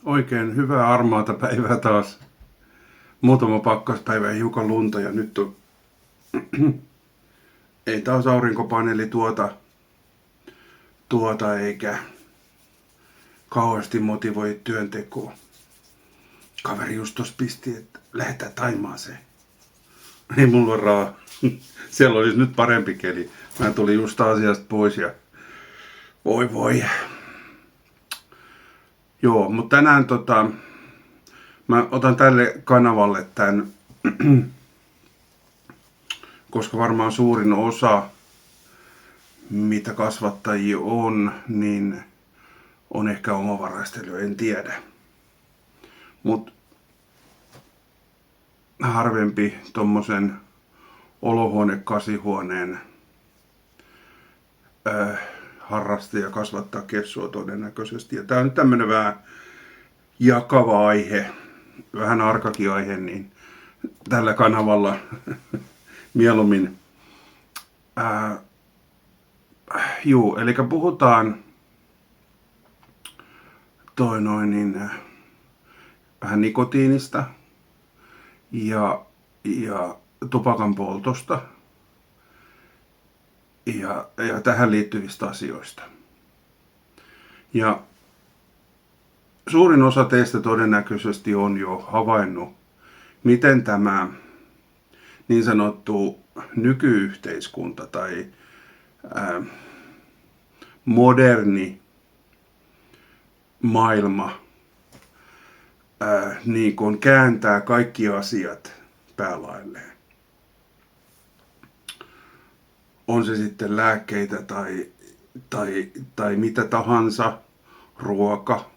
Oikein hyvää armaata päivää taas. Muutama pakkaspäivä ja hiukan lunta ja nyt on, ei taas aurinkopaneeli tuota eikä kauheasti motivoi työntekoa. Kaveri just tossa pisti, että lähdetään Taimaaseen. Ei mulla ole rahaa. Siellä olisi nyt parempi keli. Mä tulin just asiasta pois ja voi. Joo, mutta tänään mä otan tälle kanavalle tämän, koska varmaan suurin osa, mitä kasvattajia on, niin on ehkä omavaraistelijoita, en tiedä. Mutta harvempi tommosen olohuone-kasihuoneen harrastaja kasvattaa kessua todennäköisesti. Ja tää on nyt tämmönen vähän jakava aihe, vähän arkakin aihe, niin tällä kanavalla mieluummin. Eli puhutaan vähän nikotiinista ja tupakan poltosta ja tähän liittyvistä asioista. Ja suurin osa teistä todennäköisesti on jo havainnut, miten tämä niin sanottu nykyyhteiskunta tai moderni maailma niin kun kääntää kaikki asiat päälailleen. On se sitten lääkkeitä tai mitä tahansa, ruoka.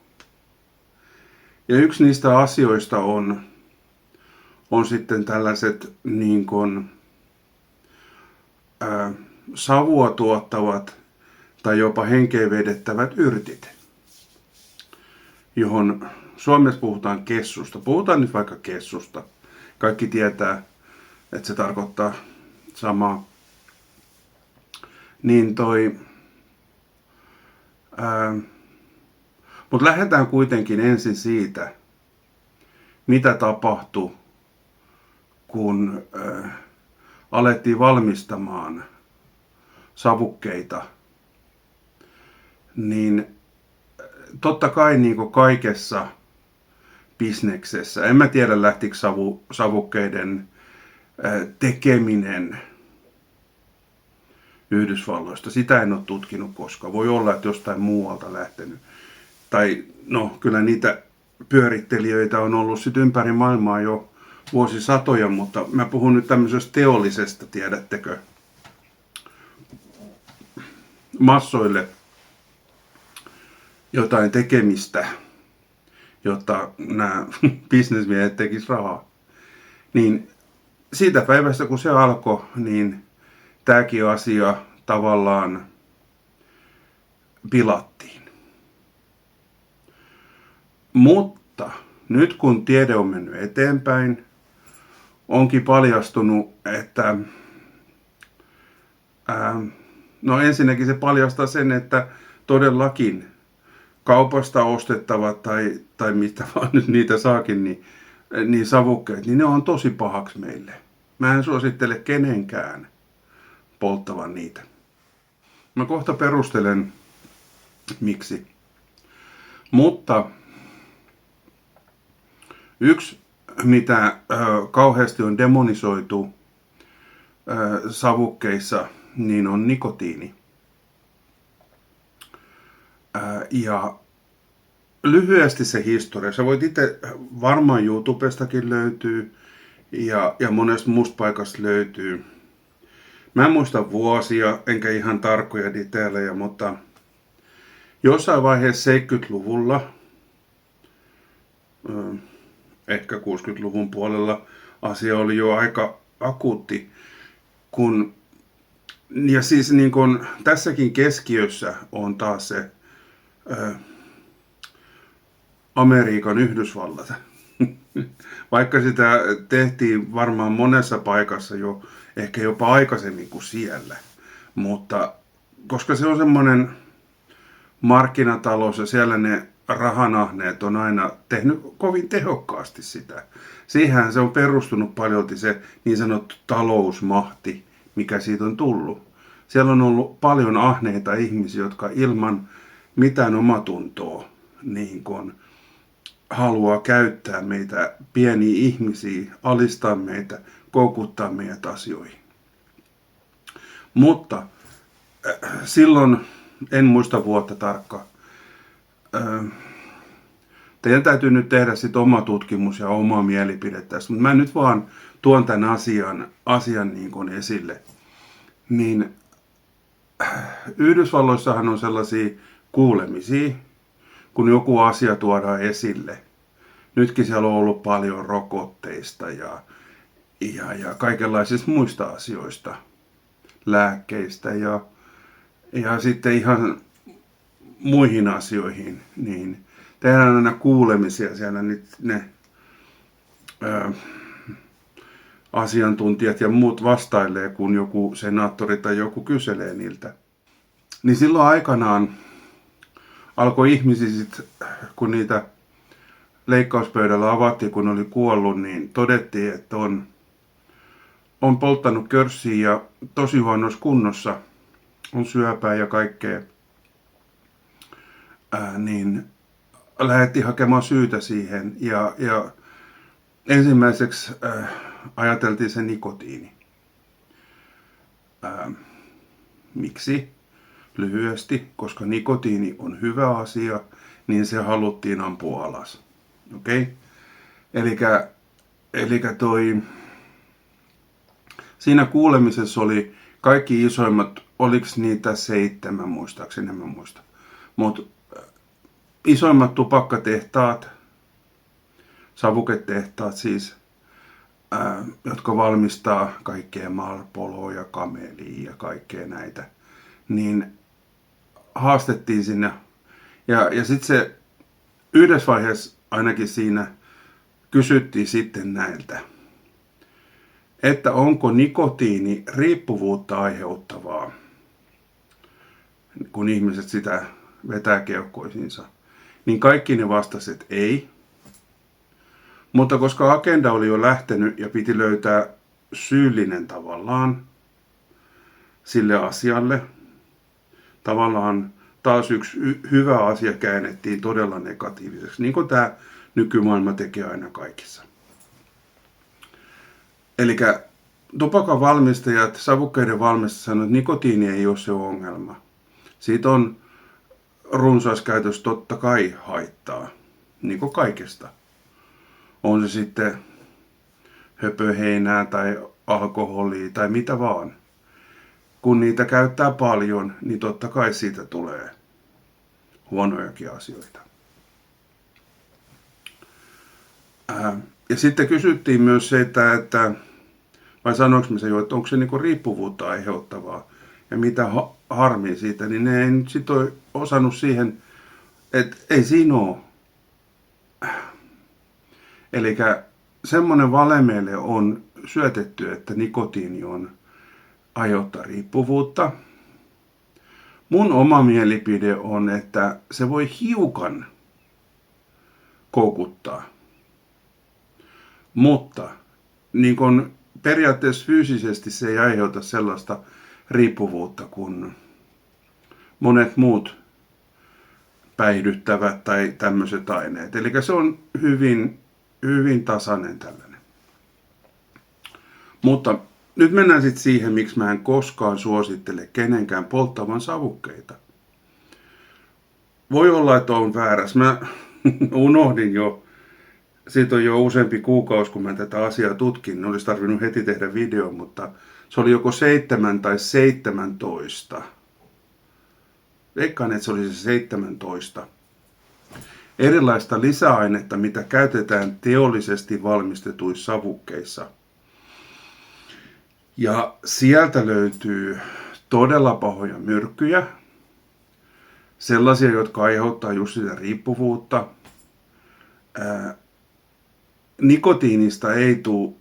Ja yksi niistä asioista on sitten tällaiset niin kuin, savua tuottavat tai jopa henkeä vedettävät yrtit, johon Suomessa puhutaan kessusta. Puhutaan nyt vaikka kessusta. Kaikki tietää, että se tarkoittaa samaa. Niin mutta lähdetään kuitenkin ensin siitä, mitä tapahtui, kun alettiin valmistamaan savukkeita. Niin totta kai niin kuin kaikessa bisneksessä, en mä tiedä lähtikö savukkeiden tekeminen Yhdysvalloista. Sitä en ole tutkinut koskaan. Voi olla, että jostain muualta lähtenyt. Tai no, kyllä niitä pyörittelijöitä on ollut sit ympäri maailmaa jo vuosisatoja, mutta mä puhun nyt tämmöisestä teollisesta, tiedättekö, massoille jotain tekemistä, jotta nämä bisnesmiehet tekis rahaa. Niin siitä päivästä, kun se alkoi, niin tämäkin asia tavallaan pilattiin. Mutta nyt kun tiede on mennyt eteenpäin, onkin paljastunut, että no ensinnäkin se paljastaa sen, että todellakin kaupasta ostettavat tai mitä vaan nyt niitä saakin, niin savukkeet, niin ne on tosi pahaksi meille. Mä en suosittele kenenkään polttavan niitä. Mä kohta perustelen, miksi. Mutta yksi, mitä kauheasti on demonisoitu savukkeissa, niin on nikotiini. Ja lyhyesti se historia. Sä voit itse varmaan YouTubestakin löytyy ja monesta muusta paikasta löytyy. Mä en muista vuosia, enkä ihan tarkkoja detaileja, mutta jossain vaiheessa 70-luvulla, ehkä 60-luvun puolella, asia oli jo aika akuutti, ja siis niin kun tässäkin keskiössä on taas se Amerikan Yhdysvallat. Vaikka sitä tehtiin varmaan monessa paikassa jo, ehkä jopa aikaisemmin kuin siellä. Mutta koska se on semmoinen markkinatalous ja siellä ne rahanahneet on aina tehnyt kovin tehokkaasti sitä. Siihen se on perustunut paljolti se niin sanottu talousmahti, mikä siitä on tullut. Siellä on ollut paljon ahneita ihmisiä, jotka ilman mitään omatuntoa niin kun haluaa käyttää meitä pieniä ihmisiä, alistaa meitä, koukuttaa meidät asioihin. Mutta silloin, en muista vuotta tarkkaan, teidän täytyy nyt tehdä sitten oma tutkimus ja oma mielipide tässä, mutta mä nyt vaan tuon tämän asian niin kuin esille. Niin Yhdysvalloissahan on sellaisia kuulemisia, kun joku asia tuodaan esille. Nytkin siellä on ollut paljon rokotteista ja kaikenlaisista muista asioista, lääkkeistä ja sitten ihan muihin asioihin, niin tehdään aina kuulemisia siellä ne asiantuntijat ja muut vastailee, kun joku senaattori tai joku kyselee niiltä. Niin silloin aikanaan alkoi ihmisiä sit, kun niitä leikkauspöydällä avattiin, kun oli kuollut, niin todettiin, että on polttanut körssiä ja tosi huonossa kunnossa, on syöpää ja kaikkea, niin lähdettiin hakemaan syytä siihen ja ensimmäiseksi ajateltiin se nikotiini. Miksi? Lyhyesti, koska nikotiini on hyvä asia, niin se haluttiin ampua alas. Okei? Elikkä siinä kuulemisessa oli kaikki isoimmat, oliko niitä 7 muistaakseni, en mä muista. Mutta isoimmat tupakkatehtaat, savuketehtaat siis, jotka valmistaa kaikkea Marlboroa ja Camelia ja kaikkea näitä, niin haastettiin sinne. Ja sitten se yhdessä vaiheessa ainakin siinä kysyttiin sitten näiltä, että onko nikotiini riippuvuutta aiheuttavaa, kun ihmiset sitä vetää keuhkoihinsa. Niin kaikki ne vastasivat, että ei. Mutta koska agenda oli jo lähtenyt ja piti löytää syyllinen tavallaan sille asialle, tavallaan taas yksi hyvä asia käännettiin todella negatiiviseksi, niin kuin tämä nykymaailma tekee aina kaikissa. Eli tupakan valmistajat, savukkeiden valmistajat sanoivat, että nikotiini ei ole se ongelma. Siitä on runsaiskäytös totta kai haittaa, niin kuin kaikesta. On se sitten höpöheinää tai alkoholia tai mitä vaan. Kun niitä käyttää paljon, niin totta kai siitä tulee huonojakin asioita. Ja sitten kysyttiin myös se, että vai sanoinko me se jo, että onko se niinku riippuvuutta aiheuttavaa ja mitä harmia siitä, niin ne ei nyt sit ole osannut siihen, että ei siinä ole. Eli semmoinen vale meille on syötetty, että nikotiini aiheuttaa riippuvuutta. Mun oma mielipide on, että se voi hiukan koukuttaa. Mutta niin kun periaatteessa fyysisesti se ei aiheuta sellaista riippuvuutta kuin monet muut päihdyttävät tai tämmöiset aineet. Eli se on hyvin tasainen tällainen. Mutta nyt mennään sitten siihen, miksi mä en koskaan suosittele kenenkään polttavan savukkeita. Voi olla, että on väärässä. Mä unohdin jo, siitä on jo useampi kuukausi, kun mä tätä asiaa tutkin. Olisi tarvinnut heti tehdä video, mutta se oli joko 7 tai 17. Veikkaan, että se oli se 17. Erilaista lisäainetta, mitä käytetään teollisesti valmistetuissa savukkeissa. Ja sieltä löytyy todella pahoja myrkkyjä. Sellaisia, jotka aiheuttaa just sitä riippuvuutta. Nikotiinista ei tule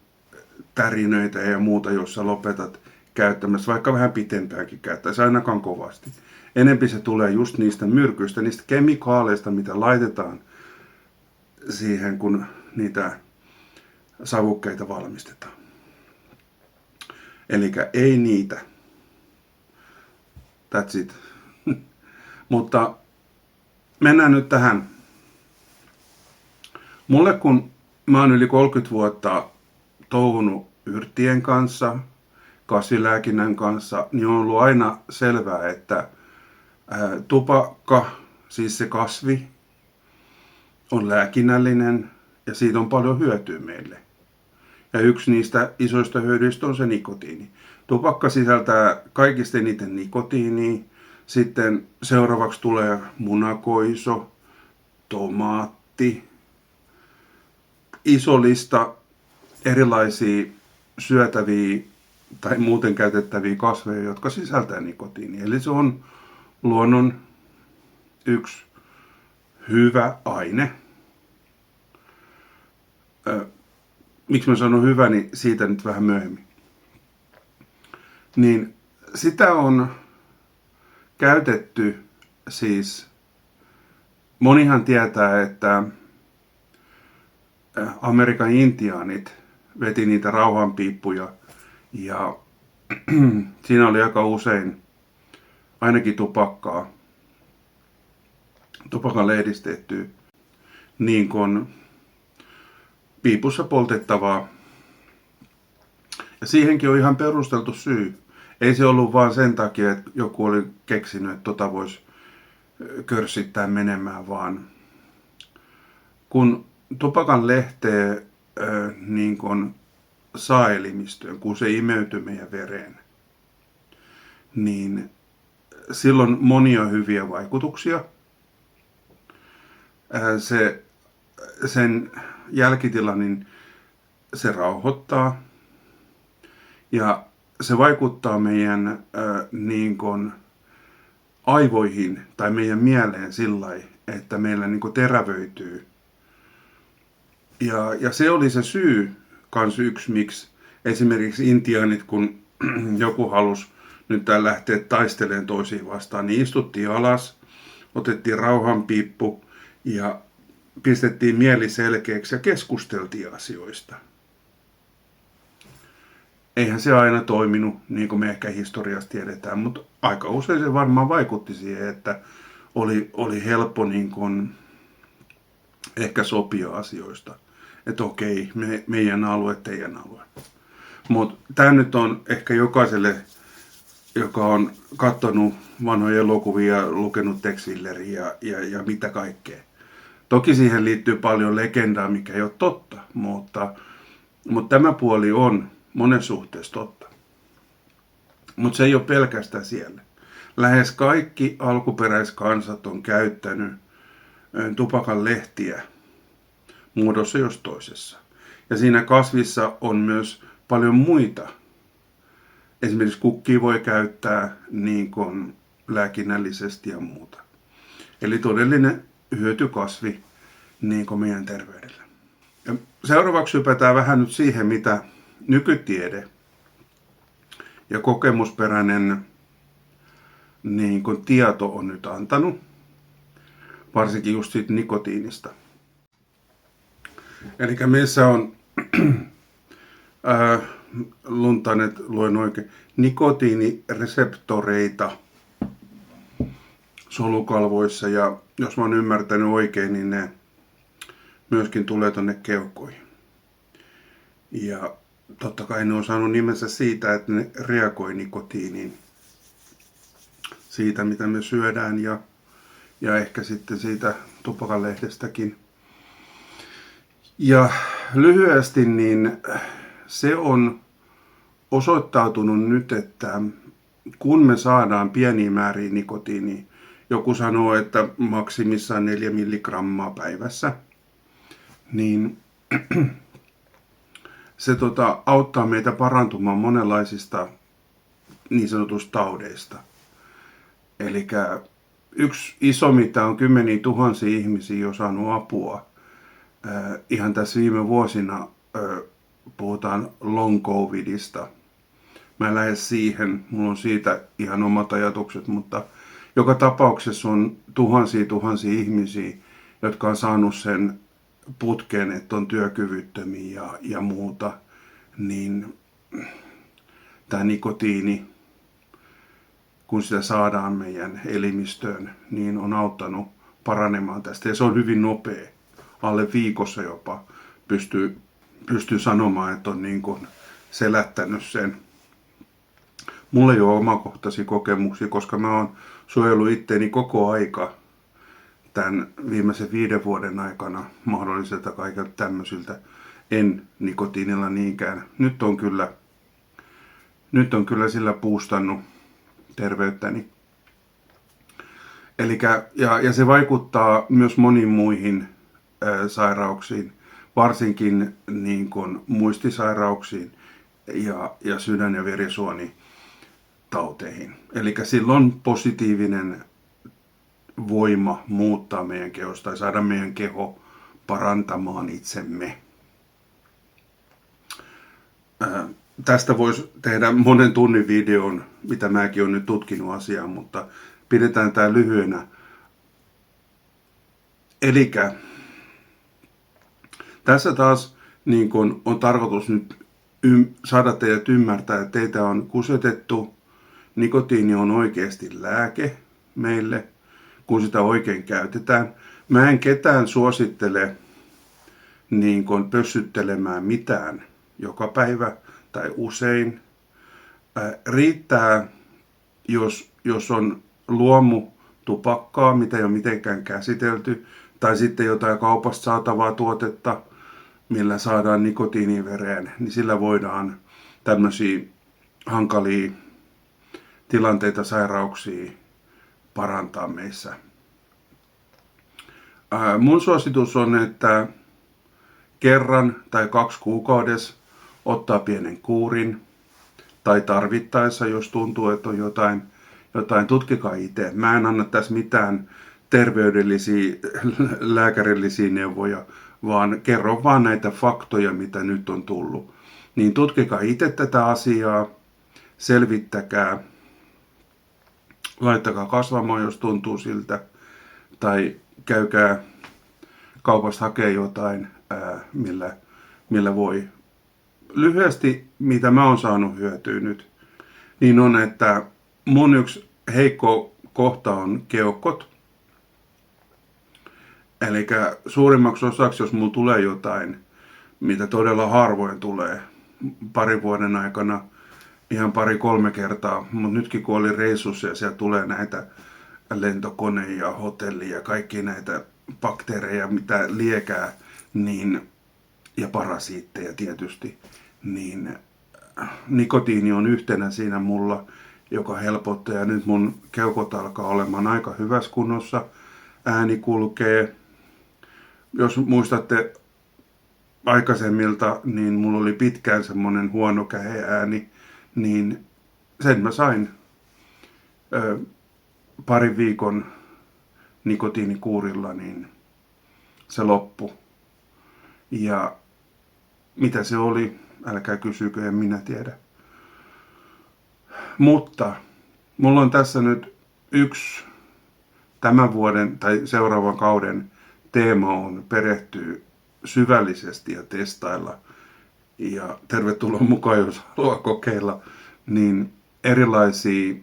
tärinöitä ja muuta, jos sä lopetat käyttämässä, vaikka vähän pitempäänkin käyttäisi, ainakaan kovasti. Enempi se tulee just niistä myrkyistä, niistä kemikaaleista, mitä laitetaan siihen, kun niitä savukkeita valmistetaan. Eli ei niitä. That's it. Mutta mennään nyt tähän. Mulle kun mä oon yli 30 vuotta touhunut yrttien kanssa, kasvilääkinnän kanssa, niin on ollut aina selvää, että tupakka, siis se kasvi, on lääkinnällinen ja siitä on paljon hyötyä meille. Ja yksi niistä isoista hyödyistä on se nikotiini. Tupakka sisältää kaikista eniten nikotiinia. Sitten seuraavaksi tulee munakoiso, tomaatti, iso lista erilaisia syötäviä tai muuten käytettäviä kasveja, jotka sisältää nikotiinia. Eli se on luonnon yksi hyvä aine. Miksi mä sanon hyvä, niin siitä nyt vähän myöhemmin. Niin sitä on käytetty siis, monihan tietää, että Amerikan intiaanit veti niitä rauhanpiippuja ja siinä oli aika usein ainakin tupakan lehdistettyä niin kuin piipussa poltettavaa. Ja siihenkin on ihan perusteltu syy. Ei se ollut vaan sen takia, että joku oli keksinyt, että tota voisi körssittää menemään, vaan kun tupakan lehteä niin kuin saa elimistöön, kun se imeytyy meidän vereen, niin silloin monia hyviä vaikutuksia. Sen jälkitila, niin se rauhoittaa ja se vaikuttaa meidän niin kuin aivoihin tai meidän mieleen sillä lailla, että meillä niin kuin terävöityy. Ja se oli se syy kans yksi, miksi esimerkiksi intiaanit, kun joku halusi nyt lähteä taistelemaan toisiin vastaan, niin istuttiin alas, otettiin rauhanpiippu ja pistettiin mieli selkeäksi ja keskusteltiin asioista. Eihän se aina toiminut, niin kuin me ehkä historiasta tiedetään, mutta aika usein se varmaan vaikutti siihen, että oli helppo niin kuin ehkä sopia asioista. Että okei, meidän alue, teidän alue. Mutta tämä nyt on ehkä jokaiselle, joka on katsonut vanhoja elokuvia, lukenut Tex Willeria ja mitä kaikkea. Toki siihen liittyy paljon legendaa, mikä ei ole totta, mutta tämä puoli on monen suhteessa totta. Mutta se ei ole pelkästään siellä. Lähes kaikki alkuperäiskansat on käyttänyt tupakan lehtiä muodossa jos toisessa. Ja siinä kasvissa on myös paljon muita. Esimerkiksi kukkia voi käyttää niin kuin lääkinnällisesti ja muuta. Eli todellinen hyötykasvi niin kuin meidän terveydellä. Ja seuraavaksi hypätään vähän nyt siihen, mitä nykytiede ja kokemusperäinen niin kuin tieto on nyt antanut, varsinkin just siitä nikotiinista. Eli meissä on, luntaan, että luen oikein, nikotiinireseptoreita solukalvoissa ja jos mä oon ymmärtänyt oikein, niin ne myöskin tulee tonne keuhkoihin. Ja totta kai ne on saanut nimensä siitä, että ne reagoi nikotiiniin siitä, mitä me syödään ja ehkä sitten siitä tupakanlehdestäkin. Ja lyhyesti niin se on osoittautunut nyt, että kun me saadaan pieniä määriä nikotiinia, joku sanoo, että maksimissaan 4 milligrammaa päivässä, niin se auttaa meitä parantumaan monenlaisista niin sanotusta taudeista. Eli yksi iso, mitä on 10 000 ihmisiä jo saanut apua, ihan tässä viime vuosina puhutaan long covidista, Mä en lähde siihen, mulla on siitä ihan omat ajatukset, mutta joka tapauksessa on tuhansia ihmisiä, jotka on saanut sen putkeen, että on työkyvyttömiä ja muuta, niin tämä nikotiini, kun sitä saadaan meidän elimistöön, niin on auttanut paranemaan tästä. Ja se on hyvin nopea. Alle viikossa jopa pystyy sanomaan, että on niin kuin selättänyt sen. Mulla ei ole omakohtaisia kokemuksia, koska mä oon suojellut itteeni koko aika tämän viimeisen 5 vuoden aikana mahdolliselta kaikilta tämmöisiltä. En nikotiinilla niinkään. Nyt on kyllä sillä boostannut terveyttäni. Ja se vaikuttaa myös moniin muihin sairauksiin, varsinkin niin kuin muistisairauksiin ja sydän- ja verisuonitauteihin. Eli sillä on positiivinen voima muuttaa meidän kehosta tai saada meidän keho parantamaan itsemme. Tästä voisi tehdä monen tunnin videon, mitä mäkin olen nyt tutkinut asiaa, mutta pidetään tämä lyhyenä. Elikkä tässä taas niin kun on tarkoitus nyt saada teidät ymmärtää, että teitä on kusetettu. Nikotiini on oikeasti lääke meille, kun sitä oikein käytetään. Mä en ketään suosittele niin kun pössyttelemään mitään joka päivä tai usein. Riittää, jos on luomutupakkaa, mitä ei ole mitenkään käsitelty, tai sitten jotain kaupasta saatavaa tuotetta, millä saadaan nikotiini vereen, niin sillä voidaan tämmöisiä hankalia tilanteita, sairauksia parantaa meissä. Mun suositus on, että kerran tai 2 kuukaudessa ottaa pienen kuurin, tai tarvittaessa, jos tuntuu, että on jotain, tutkikaa itse. Mä en anna tässä mitään terveydellisiä, lääkärillisiä neuvoja, vaan kerron vaan näitä faktoja, mitä nyt on tullut. Niin tutkikaa itse tätä asiaa, selvittäkää, laittakaa kasvamaan, jos tuntuu siltä, tai käykää kaupasta hakea jotain, millä voi. Lyhyesti, mitä mä oon saanut hyötyä nyt, niin on, että mun yksi heikko kohta on keuhkot. Eli suurimmaksi osaksi, jos mulla tulee jotain, mitä todella harvoin tulee, 2 vuoden aikana, ihan 2-3 kertaa, mutta nytkin kun oli reissussa ja siellä tulee näitä lentokone ja hotelli ja kaikki näitä bakteereja, mitä liekää, niin, ja parasiitteja tietysti, niin nikotiini on yhtenä siinä mulla, joka helpottaa. Ja nyt mun keuhkot alkaa olemaan aika hyvässä kunnossa. Ääni kulkee. Jos muistatte aikaisemmilta, niin mulla oli pitkään semmonen huono käheääni, niin sen mä sain 2 viikon nikotiinikuurilla, niin se loppui. Ja mitä se oli, älkää kysykö, en minä tiedä. Mutta mulla on tässä nyt yksi tämän vuoden tai seuraavan kauden teema on perehtyä syvällisesti ja testailla. Ja tervetuloa mukaan, jos haluaa kokeilla, niin erilaisia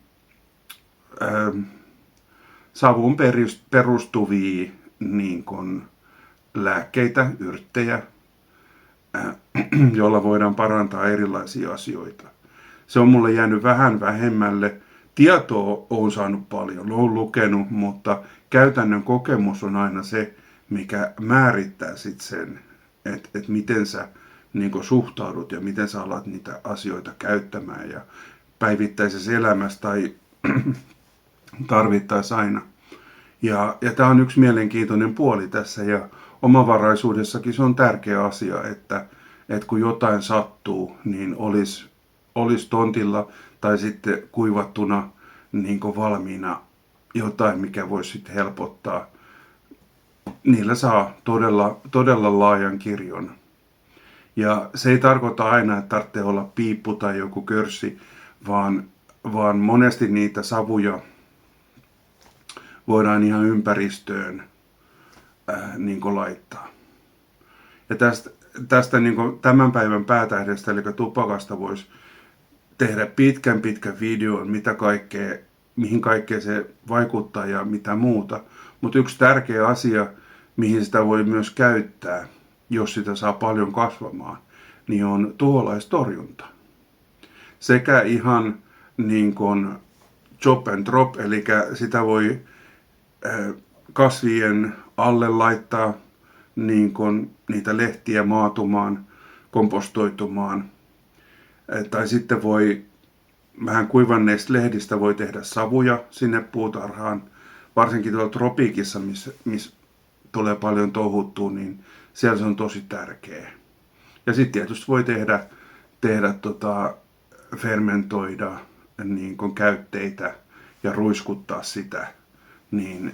savuun perustuvia niin kuin lääkkeitä, yrttejä, joilla voidaan parantaa erilaisia asioita. Se on mulle jäänyt vähän vähemmälle. Tietoa olen saanut paljon, olen lukenut, mutta käytännön kokemus on aina se, mikä määrittää sit sen, että miten sä niin kuin suhtaudut ja miten sä alat niitä asioita käyttämään ja päivittäisessä elämässä tai tarvittaessa aina. Ja tämä on yksi mielenkiintoinen puoli tässä ja omavaraisuudessakin se on tärkeä asia, että kun jotain sattuu, niin olisi tontilla tai sitten kuivattuna niin kuin valmiina jotain, mikä voisi sitten helpottaa. Niillä saa todella laajan kirjon. Ja se ei tarkoita aina, että tarvitsee olla piippu tai joku körssi, vaan monesti niitä savuja voidaan ihan ympäristöön niin kuin laittaa. Ja tästä niin kuin tämän päivän päätähdestä, eli tupakasta, voisi tehdä pitkän videon, mihin kaikkea se vaikuttaa ja mitä muuta. Mutta yksi tärkeä asia, mihin sitä voi myös käyttää, jos sitä saa paljon kasvamaan, niin on tuholaistorjunta. Sekä ihan niin kuin chop and drop, eli sitä voi kasvien alle laittaa niin kuin niitä lehtiä maatumaan, kompostoitumaan. Tai sitten voi vähän kuivanneista lehdistä voi tehdä savuja sinne puutarhaan. Varsinkin tuolla tropiikissa, missä tulee paljon touhuttua, niin siellä se on tosi tärkeä. Ja sitten tietysti voi tehdä fermentoida niin kuin käytteitä ja ruiskuttaa sitä. Niin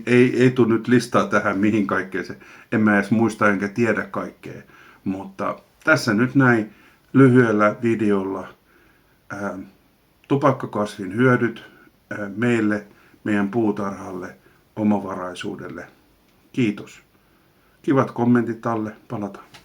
ei tule nyt listaa tähän mihin kaikkeen se. En mä edes muista enkä tiedä kaikkea. Mutta tässä nyt näin lyhyellä videolla tupakkakasvin hyödyt meille, meidän puutarhalle, omavaraisuudelle. Kiitos. Kivat kommentit alle. Palataan.